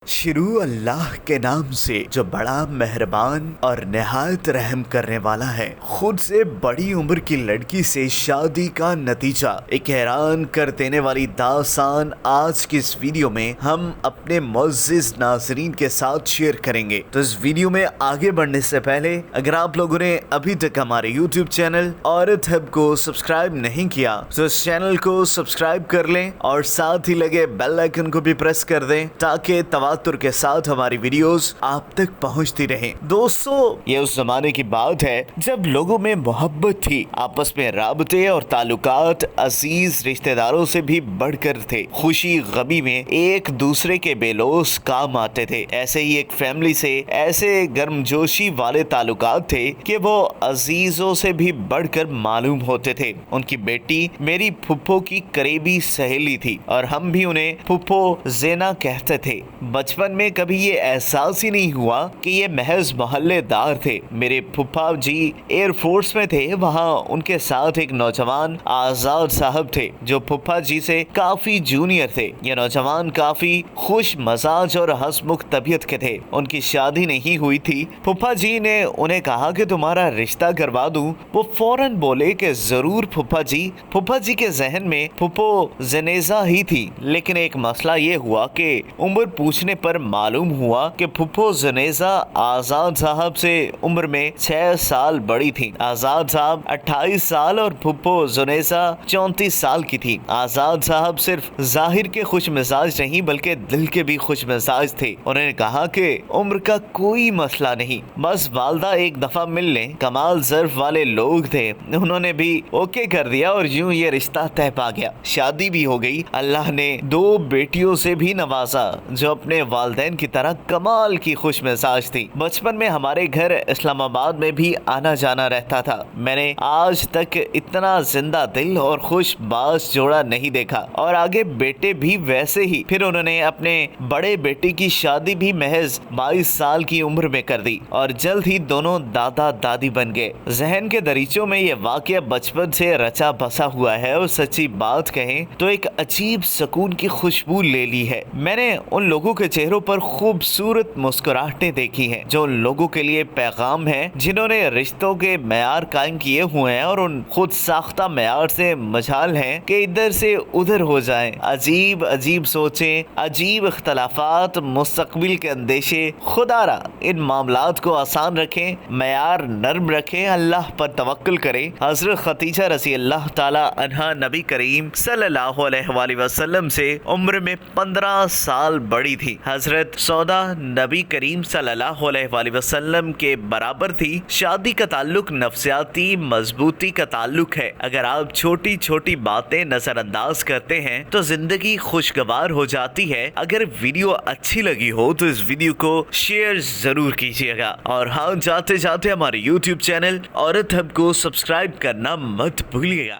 शुरू अल्लाह के नाम से जो बड़ा मेहरबान और निहायत रहम करने वाला है। खुद से बड़ी उम्र की लड़की से शादी का नतीजा, एक हैरान कर देने वाली दास्तान आज की इस वीडियो में हम अपने मुअज़्ज़िज़ नाज़रीन के साथ शेयर करेंगे। तो इस वीडियो में आगे बढ़ने से पहले अगर आप लोगों ने अभी तक हमारे YouTube चैनल औरत हब को सब्सक्राइब नहीं किया तो इस चैनल को सब्सक्राइब कर लें और साथ ही लगे बेल आइकन को भी प्रेस कर दें ताकि तवातुर के साथ हमारी वीडियोस आप तक पहुंचती रहें। दोस्तों, ये उस जमाने की बात है जब लोगों में मोहब्बत थी, आपस में राबते और ताल्लुकात अजीज रिश्तेदारों से भी बढ़कर थे। खुशी गमी में एक दूसरे के बेलोस काम आते थे। ऐसे ही एक फैमिली से ऐसे गर्मजोशी वाले ताल्लुकात थे कि वो अजीजों से भी बढ़कर मालूम होते थे। उनकी बेटी मेरी फुप्पो की करीबी सहेली थी और हम भी उन्हें फुप्पो ज़ेना कहते थे। बचपन में कभी ये एहसास ही नहीं हुआ कि ये महज मोहल्लेदार थे। मेरे फुप्पा जी एयरफोर्स में थे। वहाँ उनके साथ एक नौजवान आजाद साहब थे जो फुप्पा जी से काफी जूनियर थे। ये नौजवान काफी खुश मजाज और हंसमुख तबीयत के थे। उनकी शादी नहीं हुई थी। फुप्पा जी ने उन्हें कहा कि तुम्हारा रिश्ता करवा दूं। वो फौरन बोले कि जरूर फुप्पा जी। फुप्पा जी के जहन में फुप्पो जनेजा ही थी, लेकिन एक मसला ये हुआ कि उम्र पूछने पर मालूम हुआ कि फुप्पो जनेजा आजाद साहब से उम्र में 6 साल बड़ी थी। आजाद साहब 28 साल और फुप्पो जनेजा 34 साल की थी। आजाद साहब सिर्फ जाहिर के खुश मिजाज नहीं बल्कि दिल के भी खुश मिजाज थे। उन्होंने कहा कि उम्र का कोई मसला नहीं, बस वालदा एक दफा मिल लें। कमाल ज़र्फ वाले लोग थे। उन्होंने भी ओके कर दिया और यूं ये रिश्ता तय पा गया। शादी भी हो गई। अल्लाह ने 2 बेटियों से भी नवाजा जो अपने वालिदैन की तरह कमाल की खुश मिजाज थी। बचपन में हमारे घर इस्लामाबाद में भी आना जाना रहता था। मैंने आज तक इतना जिंदा दिल और खुश बाज जोड़ा नहीं देखा। और आगे बेटे भी वैसे ही। फिर उन्होंने अपने बड़े बेटे की शादी भी महज 22 साल की उम्र में कर दी और जल्द ही दोनों दादा दादी बन गए। जहन के दरीचों में ये वाकया बचपन से रचा बसा हुआ है और सच्ची बात कहें तो एक अजीब सुकून की खुशबू ले ली है। मैंने उन लोगों के चेहरों पर खूबसूरत मुस्कुराहटें देखी हैं जो उन लोगों के लिए पैगाम है जिन्होंने रिश्तों के मेयार कायम किए हुए हैं और उन खुद साख्ता मेयार से मजाल हैं कि इधर से उधर हो जाएं। अजीब अजीब सोचें, अजीब इख्तलाफात, मुस्तकबिल के अंदेशे। खुदारा इन मामलात को आसान रखें, मेयार नर्म रखें, अल्लाह पर तवक्कुल करें। हजरत खदीजा रज़ी अल्लाह ताला अन्हा नबी करीम सल्लल्लाहु अलैहि वसल्लम से उम्र में 15 साल बड़ी थी। हजरत सौदा नबी करीम सल्लल्लाहु अलैहि वसल्लम के बराबर थी। शादी का ताल्लुक नफ्सियाती मजबूती का ताल्लुक है। अगर आप छोटी छोटी बातें नजरअंदाज करते हैं तो जिंदगी खुशगवार हो जाती है। अगर वीडियो अच्छी लगी हो तो इस वीडियो को शेयर जरूर कीजिएगा और हाँ, जाते जाते हमारे YouTube चैनल औरत हब को सब्सक्राइब करना मत भूलिएगा।